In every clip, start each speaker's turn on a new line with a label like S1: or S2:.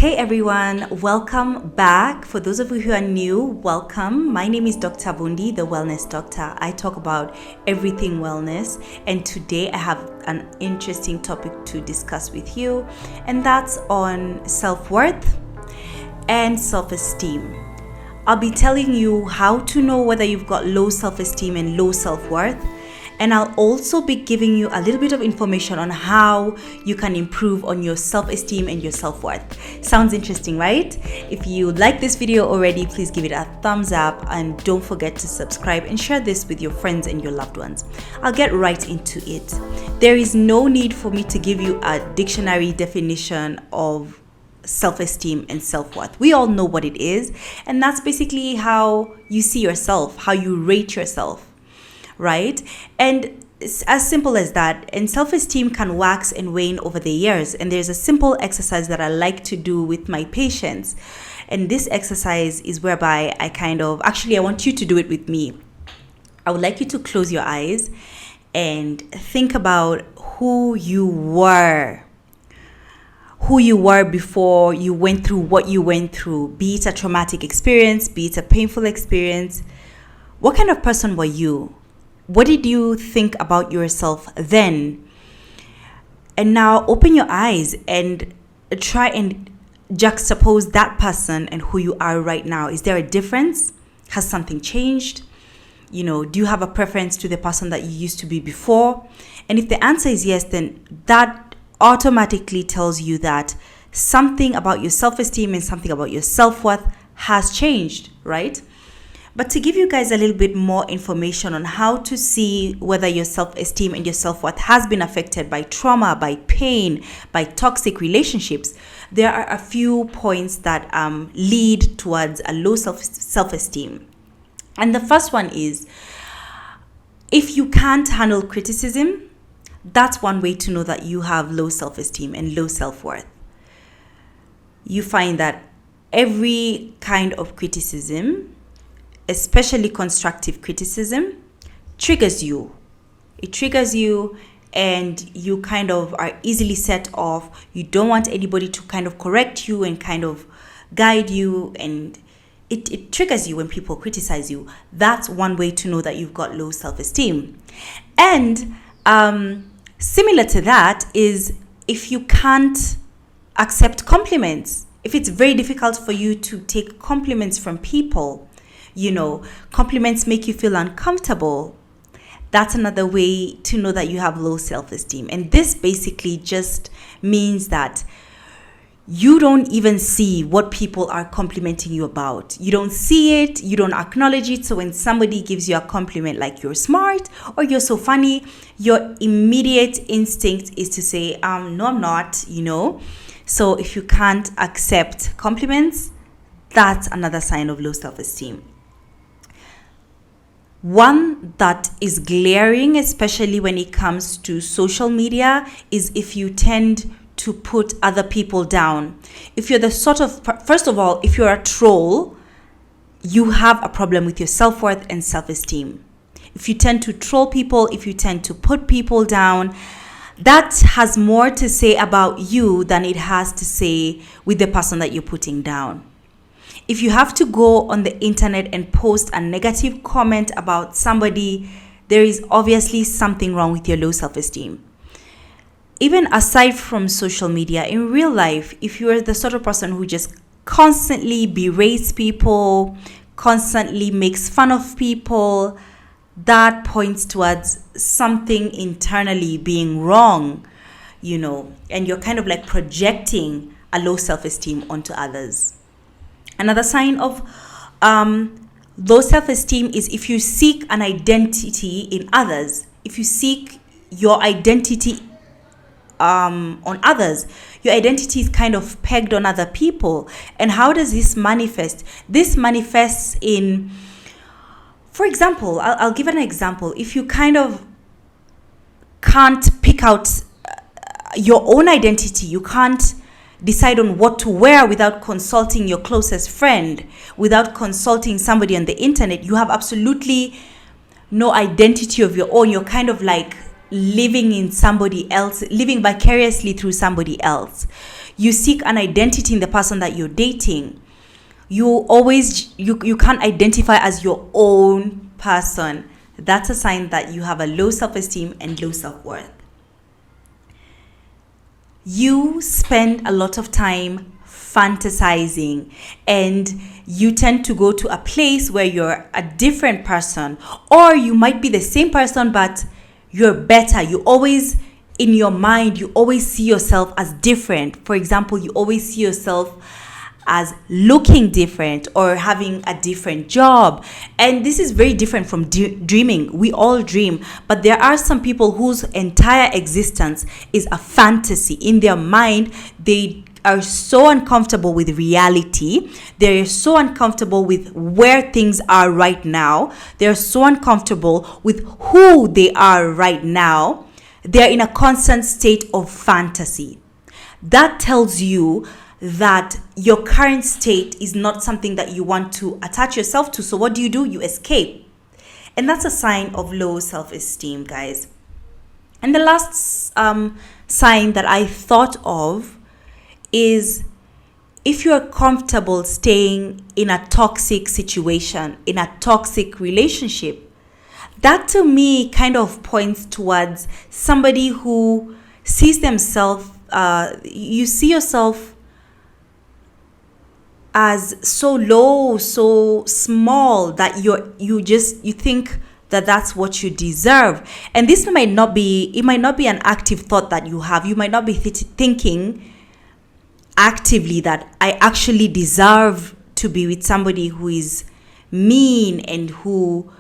S1: Hey everyone, welcome back. For those of you who are new, welcome. My name is Dr. Bundi, the Wellness Doctor. I talk about everything wellness, and today I have an interesting topic to discuss with you, and that's on self-worth and self-esteem. I'll be telling you how to know whether you've got low self-esteem and low self-worth. And I'll also be giving you a little bit of information on how you can improve on your self-esteem and your self-worth. Sounds interesting, right? If you like this video already, please give it a thumbs up and don't forget to subscribe and share this with your friends and your loved ones. I'll get right into it. There is no need for me to give you a dictionary definition of self-esteem and self-worth. We all know what it is, and that's basically how you see yourself, how you rate yourself. Right? And it's as simple as that. And self-esteem can wax and wane over the years. And there's a simple exercise that I like to do with my patients. And this exercise is whereby I want you to do it with me. I would like you to close your eyes and think about who you were before you went through what you went through, be it a traumatic experience, be it a painful experience. What kind of person were you? What did you think about yourself then? And now open your eyes and try and juxtapose that person and who you are right now. Is there a difference? Has something changed? Do you have a preference to the person that you used to be before? And if the answer is yes, then that automatically tells you that something about your self-esteem and something about your self-worth has changed, right? But to give you guys a little bit more information on how to see whether your self-esteem and your self-worth has been affected by trauma, by pain, by toxic relationships, there are a few points that lead towards a low self-esteem. And the first one is, if you can't handle criticism, that's one way to know that you have low self-esteem and low self-worth. You find that every kind of criticism, especially constructive criticism, triggers you. It triggers you and you kind of are easily set off. You don't want anybody to kind of correct you and kind of guide you, and it triggers you when people criticize you. That's one way to know that you've got low self-esteem. And similar to that is if you can't accept compliments. If it's very difficult for you to take compliments from people, compliments make you feel uncomfortable, that's another way to know that you have low self-esteem. And this basically just means that you don't even see what people are complimenting you about. You don't see it, you don't acknowledge it. So when somebody gives you a compliment like you're smart or you're so funny, your immediate instinct is to say, no, I'm not, So if you can't accept compliments, that's another sign of low self-esteem. One that is glaring, especially when it comes to social media, is if you tend to put other people down. If you're first of all, if you're a troll, you have a problem with your self-worth and self-esteem. If you tend to troll people, if you tend to put people down, that has more to say about you than it has to say with the person that you're putting down. If you have to go on the internet and post a negative comment about somebody, there is obviously something wrong with your low self-esteem. Even aside from social media, in real life, if you're the sort of person who just constantly berates people, constantly makes fun of people, that points towards something internally being wrong, and you're kind of like projecting a low self-esteem onto others. Another sign of low self-esteem is if you seek an identity in others. If you seek your identity on others, your identity is kind of pegged on other people. And how does this manifest? This manifests in, for example, I'll give an example. If you kind of can't pick out your own identity, you can't decide on what to wear without consulting your closest friend, without consulting somebody on the internet, you have absolutely no identity of your own. You're kind of like living in somebody else, living vicariously through somebody else. You seek an identity in the person that you're dating. You can't identify as your own person. That's a sign that you have a low self-esteem and low self-worth. You spend a lot of time fantasizing, and you tend to go to a place where you're a different person, or you might be the same person but you're better. You always, in your mind, you always see yourself as different. For example, you always see yourself as looking different or having a different job. And this is very different from dreaming. We all dream, but there are some people whose entire existence is a fantasy. In their mind, they are so uncomfortable with reality. They're so uncomfortable with where things are right now. They're so uncomfortable with who they are right now. They're in a constant state of fantasy. That tells you that your current state is not something that you want to attach yourself to. So what do? You escape. And that's a sign of low self-esteem, guys. And the last sign that I thought of is if you're comfortable staying in a toxic situation, in a toxic relationship. That to me kind of points towards somebody who sees themselves, you see yourself as so low, so small that you think that that's what you deserve. And this might not be an active thought that you have. You might not be thinking actively that I actually deserve to be with somebody who is mean and who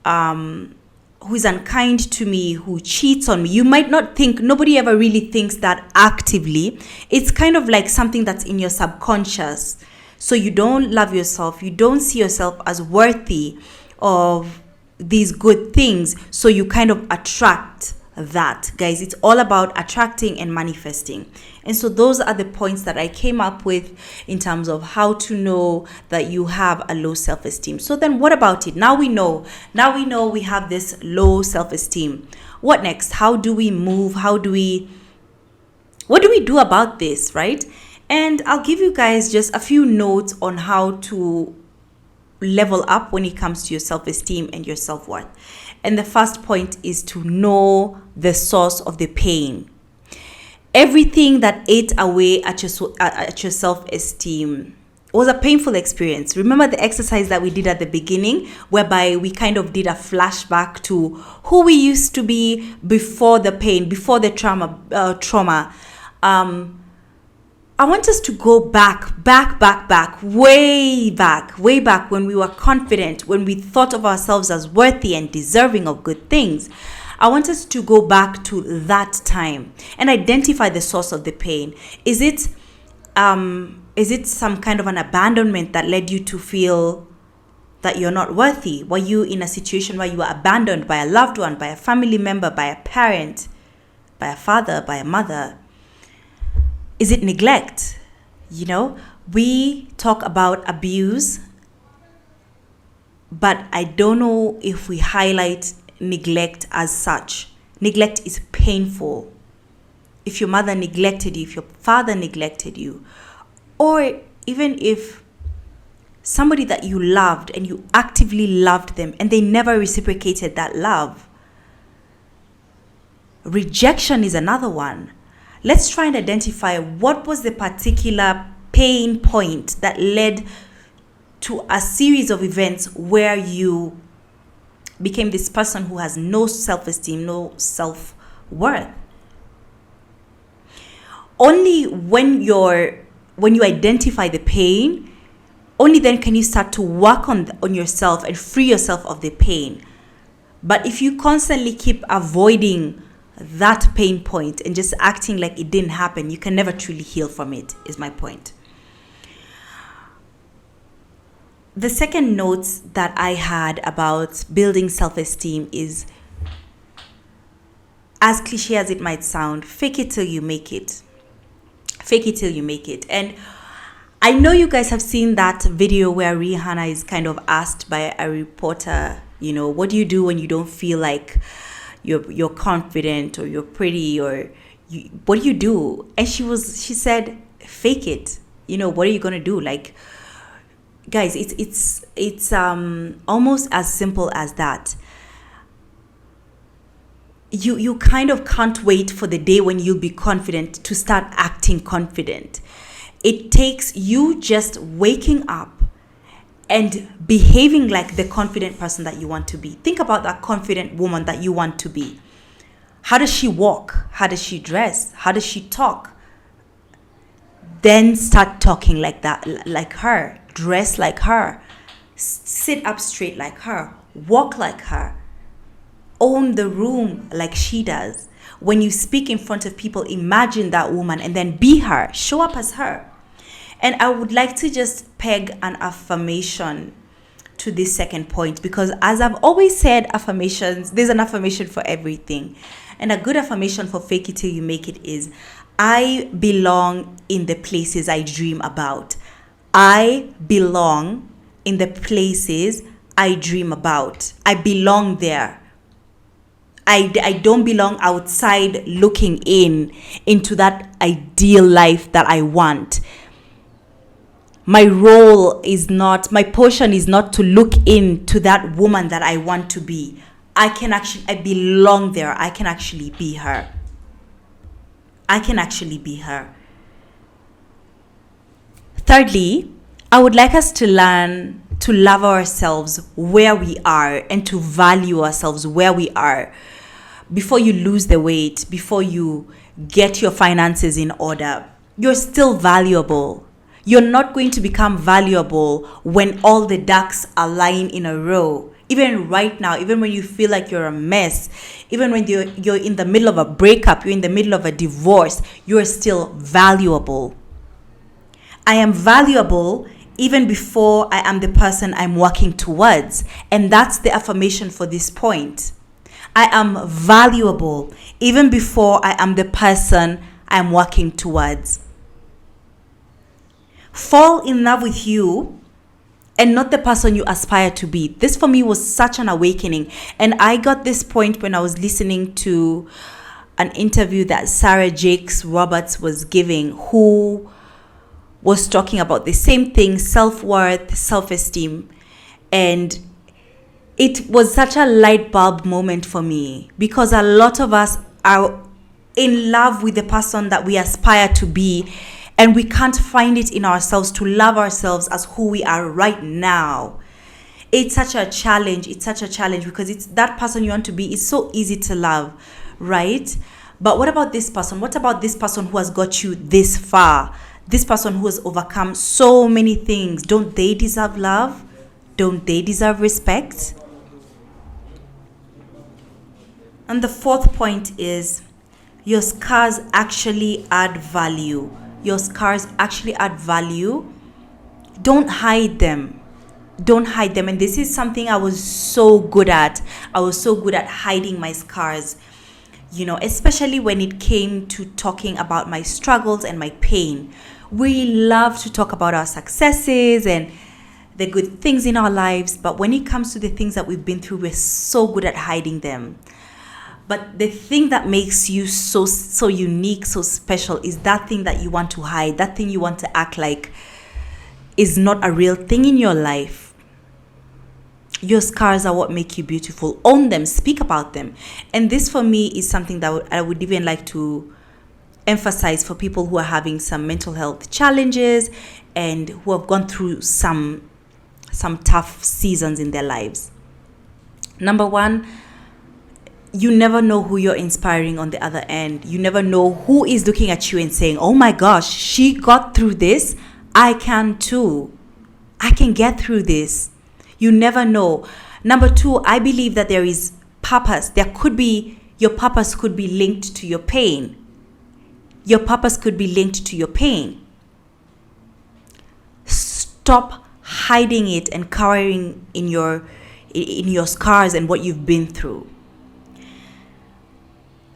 S1: is unkind to me, who cheats on me. You might not think, nobody ever really thinks that actively. It's kind of like something that's in your subconscious. So you don't love yourself. You don't see yourself as worthy of these good things. So you kind of attract that. Guys, it's all about attracting and manifesting. And so those are the points that I came up with in terms of how to know that you have a low self-esteem. So then what about it? Now we know we have this low self-esteem. What next? How do we move? What do we do about this, right? And I'll give you guys just a few notes on how to level up when it comes to your self-esteem and your self-worth. And the first point is to know the source of the pain. Everything that ate away at your self-esteem was a painful experience. Remember the exercise that we did at the beginning, whereby we kind of did a flashback to who we used to be before the pain, before the trauma. I want us to go way back when we were confident, when we thought of ourselves as worthy and deserving of good things. I want us to go back to that time and identify the source of the pain. Is it some kind of an abandonment that led you to feel that you're not worthy? Were you in a situation where you were abandoned by a loved one, by a family member, by a parent, by a father, by a mother? Is it neglect? We talk about abuse, but I don't know if we highlight neglect as such. Neglect is painful. If your mother neglected you, if your father neglected you, or even if somebody that you loved and you actively loved them and they never reciprocated that love. Rejection is another one. Let's try and identify what was the particular pain point that led to a series of events where you became this person who has no self-esteem, no self-worth. Only when you identify the pain, only then can you start to work on yourself and free yourself of the pain. But if you constantly keep avoiding that pain point and just acting like it didn't happen, you can never truly heal from it, is my point. The second note that I had about building self-esteem is, as cliche as it might sound, fake it till you make it. Fake it till you make it. And I know you guys have seen that video where Rihanna is kind of asked by a reporter, what do you do when you don't feel like you're confident or you're pretty or what do you do? And she said, fake it. What are you going to do? Like, guys, it's almost as simple as that. You kind of can't wait for the day when you'll be confident to start acting confident. It takes you just waking up and behaving like the confident person that you want to be. Think about that confident woman that you want to be. How does she walk? How does she dress? How does she talk? Then start talking like that, like her. Dress like her. Sit up straight like her. Walk like her. Own the room like she does. When you speak in front of people, imagine that woman and then be her. Show up as her. And I would like to just peg an affirmation to this second point, because as I've always said, affirmations, there's an affirmation for everything. And a good affirmation for fake it till you make it is, I belong in the places I dream about. I belong in the places I dream about. I belong there. I don't belong outside looking into that ideal life that I want. My portion is not to look into that woman that I want to be. I belong there. I can actually be her. Thirdly, I would like us to learn to love ourselves where we are and to value ourselves where we are. Before you lose the weight, before you get your finances in order, you're still valuable. You're not going to become valuable when all the ducks are lying in a row. Even right now, even when you feel like you're a mess, even when you're in the middle of a breakup, you're in the middle of a divorce, you're still valuable. I am valuable even before I am the person I'm working towards. And that's the affirmation for this point. I am valuable even before I am the person I'm working towards. Fall in love with you and not the person you aspire to be. This for me was such an awakening. And I got this point when I was listening to an interview that Sarah Jakes Roberts was giving, who was talking about the same thing, self-worth, self-esteem. And it was such a light bulb moment for me, because a lot of us are in love with the person that we aspire to be, and we can't find it in ourselves to love ourselves as who we are right now. It's such a challenge. Because it's that person you want to be. It's so easy to love, right? But what about this person? What about this person who has got you this far? This person who has overcome so many things. Don't they deserve love? Don't they deserve respect? And the fourth point is, your scars actually add value. Your scars actually add value. Don't hide them. And this is something I was so good at. I was so good at hiding my scars, especially when it came to talking about my struggles and my pain. We love to talk about our successes and the good things in our lives, but when it comes to the things that we've been through, we're so good at hiding them. But the thing that makes you so unique, so special, is that thing that you want to hide, that thing you want to act like is not a real thing in your life. Your scars are what make you beautiful. Own them, speak about them. And this for me is something that I would even like to emphasize for people who are having some mental health challenges and who have gone through some tough seasons in their lives. Number one, you never know who you're inspiring on the other end. You never know who is looking at you and saying, oh my gosh, she got through this. I can too. I can get through this. You never know. Number two, I believe that there is purpose. Your purpose could be linked to your pain. Your purpose could be linked to your pain. Stop hiding it and cowering in your scars and what you've been through.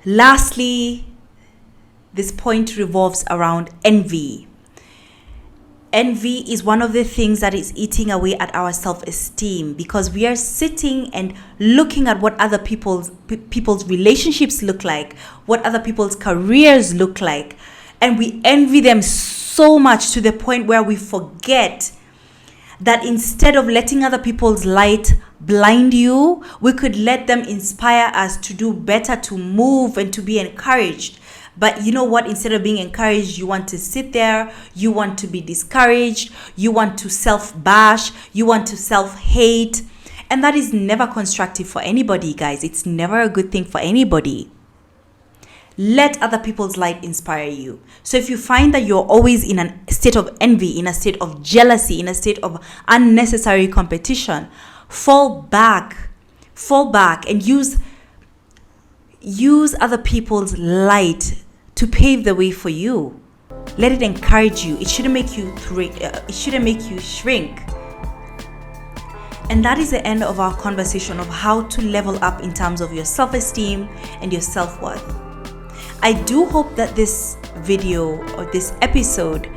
S1: Lastly, this point revolves around envy. Envy is one of the things that is eating away at our self-esteem, because we are sitting and looking at what other people's relationships look like, what other people's careers look like, and we envy them so much to the point where we forget that instead of letting other people's light blind you, we could let them inspire us to do better, to move, and to be encouraged. But you know what? Instead of being encouraged, you want to sit there, you want to be discouraged, you want to self-bash, you want to self-hate. And that is never constructive for anybody, guys. It's never a good thing for anybody. Let other people's light inspire you. So if you find that you're always in a state of envy, in a state of jealousy, in a state of unnecessary competition, fall back and use other people's light to pave the way for you. Let it encourage you. It shouldn't make you shrink. And that is the end of our conversation of how to level up in terms of your self-esteem and your self-worth. I do hope that this video or this episode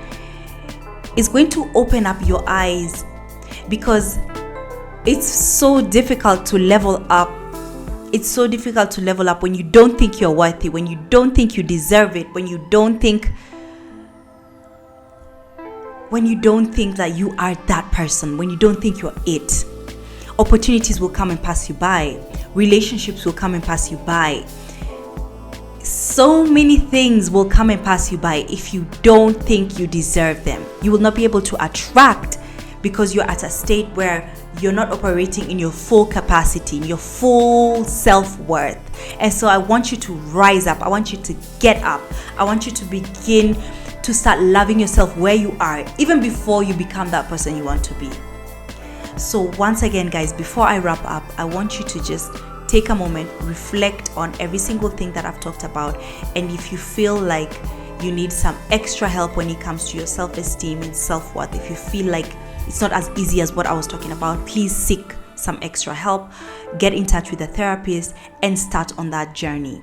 S1: is going to open up your eyes, because it's so difficult to level up. It's so difficult to level up when you don't think you're worthy, when you don't think you deserve it, when you don't think that you are that person, when you don't think you're it. Opportunities will come and pass you by. Relationships will come and pass you by. So many things will come and pass you by if you don't think you deserve them. You will not be able to attract, because you're at a state where you're not operating in your full capacity, in your full self-worth. And so I want you to rise up. I want you to get up. I want you to begin to start loving yourself where you are, even before you become that person you want to be. So once again, guys, before I wrap up, I want you to just take a moment, reflect on every single thing that I've talked about. And if you feel like you need some extra help when it comes to your self-esteem and self-worth, if you feel like it's not as easy as what I was talking about, please seek some extra help, get in touch with a therapist, and start on that journey.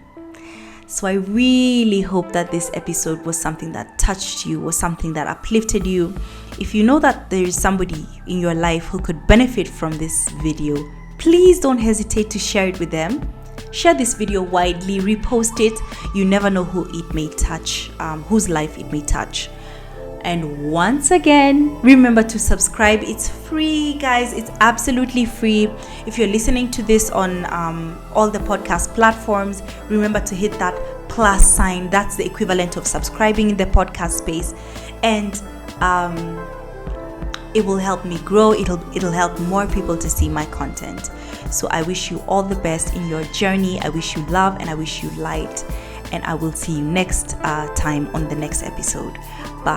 S1: So I really hope that this episode was something that touched you, was something that uplifted you. If you know that there is somebody in your life who could benefit from this video, please don't hesitate to share it with them. Share this video widely, repost it. You never know who it may touch, whose life it may touch. And once again, remember to subscribe. It's free, guys. It's absolutely free. If you're listening to this on all the podcast platforms, remember to hit that plus sign. That's the equivalent of subscribing in the podcast space. And it will help me grow. It'll help more people to see my content. So I wish you all the best in your journey. I wish you love and I wish you light. And I will see you next time on the next episode. Bye.